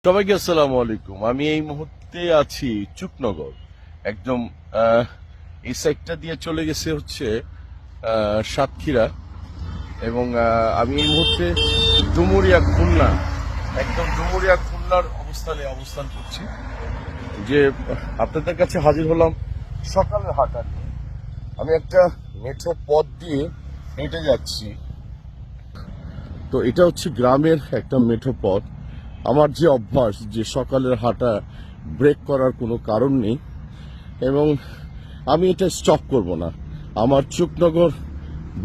সবাইকে আসসালামু আলাইকুম। আমি এই মুহূর্তে আছি চুকনগর। একদম এই সাইডটা দিয়ে চলে গেছে হচ্ছে সাতক্ষীরা, এবং আমি এই মুহূর্তে ডুমুরিয়া খুলনা, একদম ডুমুরিয়া খুলনার অবস্থান করছি। যে আপনাদের কাছে হাজির হলাম সকালের হাঁটা নিয়ে। আমি একটা মেঠো পথ দিয়ে হেঁটে যাচ্ছি। তো এটা হচ্ছে গ্রামের একটা মেঠো পথ। আমার যে অভ্যাস যে সকালের হাঁটা ব্রেক করার কোনো কারণ নেই, এবং আমি এটা স্টপ করব না। আমার চুকনগর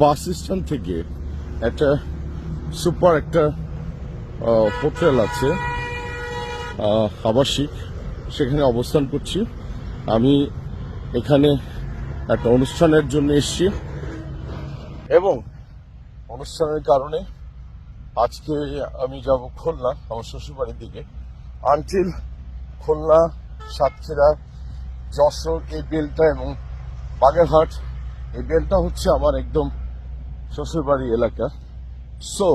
বাস স্ট্যান্ড থেকে একটা সুপার একটা হোটেল আছে, আবাসিক, সেখানে অবস্থান করছি। আমি এখানে একটা অনুষ্ঠানের জন্য এসেছি, এবং অনুষ্ঠানের কারণে আজকে আমি যাব খুলনা, আমার শ্বশুরবাড়ির দিকে। আনটিল খুলনা, সাতক্ষীরা, যশোর, এই বেলটা এবং বাগেরহাট, এই বেলটা হচ্ছে আমার একদম শ্বশুরবাড়ি এলাকা। সো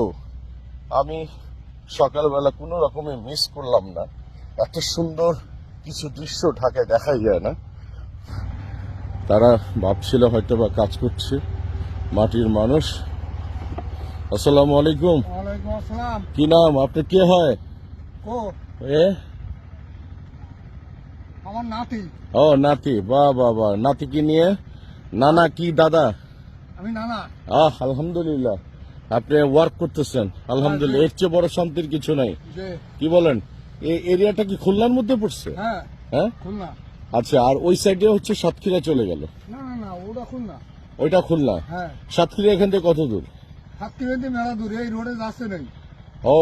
আমি সকালবেলা কোনো রকমে মিস করলাম না। এত সুন্দর কিছু দৃশ্য ঢাকায় দেখাই যায় না। তারা ভাবছিল হয়তো বা কাজ করছে, মাটির মানুষ। আসসালামু আলাইকুম। ওয়ালাইকুম আসসালাম। কি নাম? আপনি কে হয়? ও এ আমার নাতি। ও নাতি, বাহ বাহ বাহ। নাতি কি নিয়ে? নানা কি দাদা? আমি নানা। আলহামদুলিল্লাহ। আপনি ওয়ার্ক করতেছেন, আলহামদুলিল্লাহ। এর চেয়ে বড় শান্তির কিছু নাই। যে কি বলেন? এই এরিয়াটা কি খুলনার মধ্যে পড়ছে? হ্যাঁ হ্যাঁ, খুলনা। আচ্ছা। আর ওই সাইডে হচ্ছে সাতক্ষীরা চলে গেল? না না না, ওটা খুলনা। ওইটা খুলনা। হ্যাঁ, সাতক্ষীরা এখান থেকে কত দূর? সাতক্ষীরা মেলা দূর। এই রোডে যাচ্ছে নেই। ও,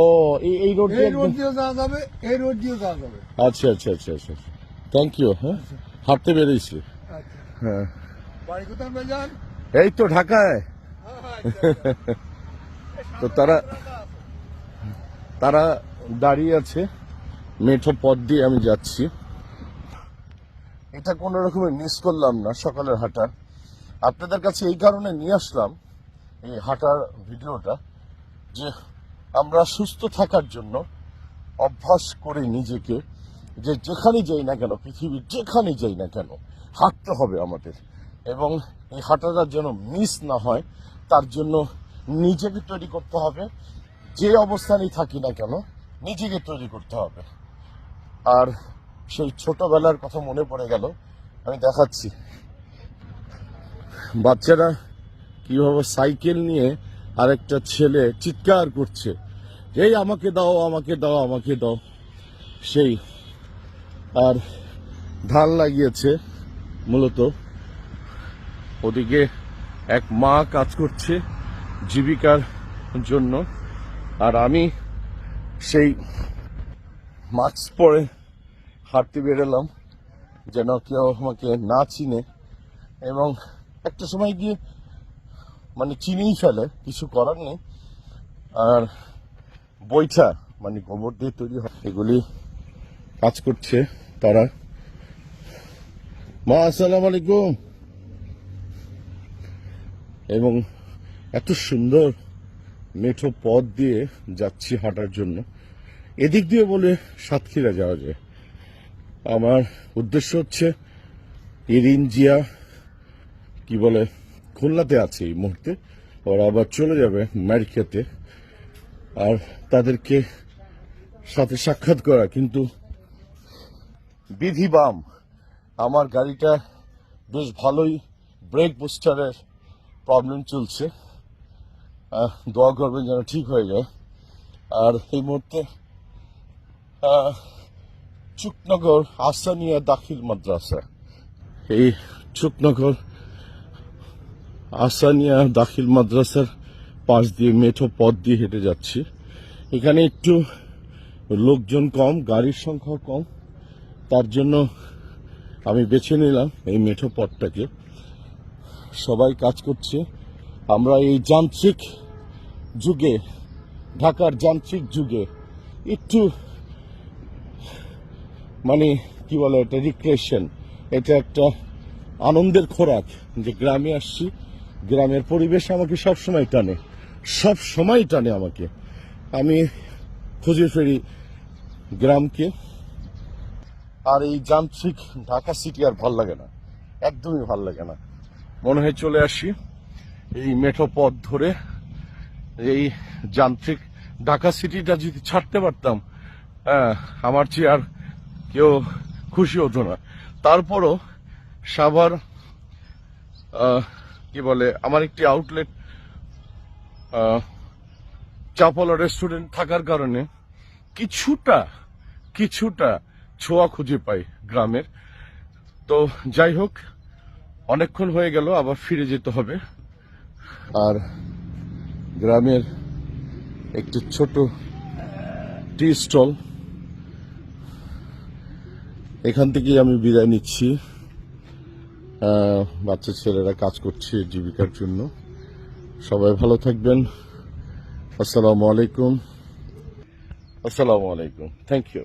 এই রোড এই রোড দিয়েও যাওয়া যাবে, এই রোড দিয়েও যাওয়া যাবে। আচ্ছা আচ্ছা আচ্ছা আচ্ছা, থ্যাংক ইউ। হ্যাঁ, হাঁটতে বেরিয়েছি। আচ্ছা, হ্যাঁ, বাড়ি কোথায় ভাইজান? এই তো ঢাকায়। তো তারা দাঁড়িয়ে আছে, মেঠো পথ দিয়ে আমি যাচ্ছি। এটা কোনো রকমে মিস করলাম না সকালের হাঁটা। আপনাদের কাছে এই কারণে নিয়ে আসলাম এই হাঁটার ভিডিওটা, যে আমরা সুস্থ থাকার জন্য অভ্যাস করে নিজেকে, যে যেখানে যাই না কেন, পৃথিবীর যেখানে যাই না কেন, হাঁটতে হবে আমাদের। এবং এই হাঁটাটা যেন মিস না হয়, তার জন্য নিজেকে তৈরি করতে হবে। যে অবস্থানেই থাকি না কেন, নিজেকে তৈরি করতে হবে। আর সেই ছোটবেলার কথা মনে পড়ে গেল। আমি দেখাচ্ছি বাচ্চারা কিভাবে সাইকেল নিয়ে আরেকটা ছেলে চিৎকার করছে, এই আমাকে দাও আমাকে দাও আমাকে দাও। সেই আর ধান লাগিয়েছে মূলত। ওদিকে এক মা কাজ করছে জীবিকার জন্য, আর আমি সেই মাস্ক পরে হাঁটতে বেরোলাম যেন কেউ আমাকে না চিনে। এবং একটা সময় গিয়ে মানে চিনেই ফেলে, কিছু করার নেই। আর বৈঠা মানে গোবর দিয়ে তৈরি হয়, এগুলি কাজ করছে তারা। মা আসসালামু আলাইকুম। এবং এত সুন্দর মেঠো পথ দিয়ে যাচ্ছি হাঁটার জন্য। এদিক দিয়ে বলে সাতক্ষীরা যাওয়া যায়। আমার উদ্দেশ্য হচ্ছে ইরিন জিয়া কি বলে খুলনাতে আছে এই মুহূর্তে, ওরা আবার চলে যাবে মারিখাতে, আর তাদেরকে সাথে সাক্ষাৎ করা। কিন্তু বিধি বাম, আমার গাড়িটা বেশ ভালোই ব্রেক বুস্টারের প্রবলেম চলছে। দোয়া করবেন যেন ঠিক হয়ে যায়। আর এই মুহূর্তে চুকনগর আসানিয়া দাখিল মাদ্রাসা, এই চুকনগর আসানিয়া দাখিল মাদ্রাসার পাশ দিয়ে মেঠো পথ দিয়ে হেঁটে যাচ্ছি। এখানে একটু লোকজন কম, গাড়ির সংখ্যা কম, তার জন্য আমি বেছে নিলাম এই মেঠো পথটাকে। সবাই কাজ করছে। আমরা এই যান্ত্রিক যুগে, ঢাকার যান্ত্রিক যুগে একটু মানে কি বলে এটা, রিক্রিয়েশন, এটা একটা আনন্দের খোরাক। যে গ্রামে আসছি, গ্রামের পরিবেশ আমাকে সবসময় টানে, সব সময় টানে আমাকে। আমি খুঁজে ফেরি গ্রামকে। আর এই যান্ত্রিক ঢাকা সিটি আর ভাল লাগে না, একদমই ভাল লাগে না। মনে হয় চলে আসি এই মেঠো পথ ধরে। এই যান্ত্রিক ঢাকা সিটিটা যদি ছাড়তে পারতাম, আমার চেয়ে আর কেউ খুশি হতো না। তারপরও সাভার কি বলে, আমার একটি আউটলেট চাপলা রেস্টুরেন্ট থাকার কারণে কিছুটা ছোঁয়া খুঁজে পাই গ্রামের। তো যাই হোক, অনেকক্ষণ হয়ে গেল, আবার ফিরে যেতে হবে। আর গ্রামের একটি ছোট টি স্টল, এখান থেকেই আমি বিদায় নিচ্ছি। বাচ্চা ছেলেরা কাজ করছে জীবিকার জন্য। সবাই ভালো থাকবেন। আসসালামু আলাইকুম। Thank you.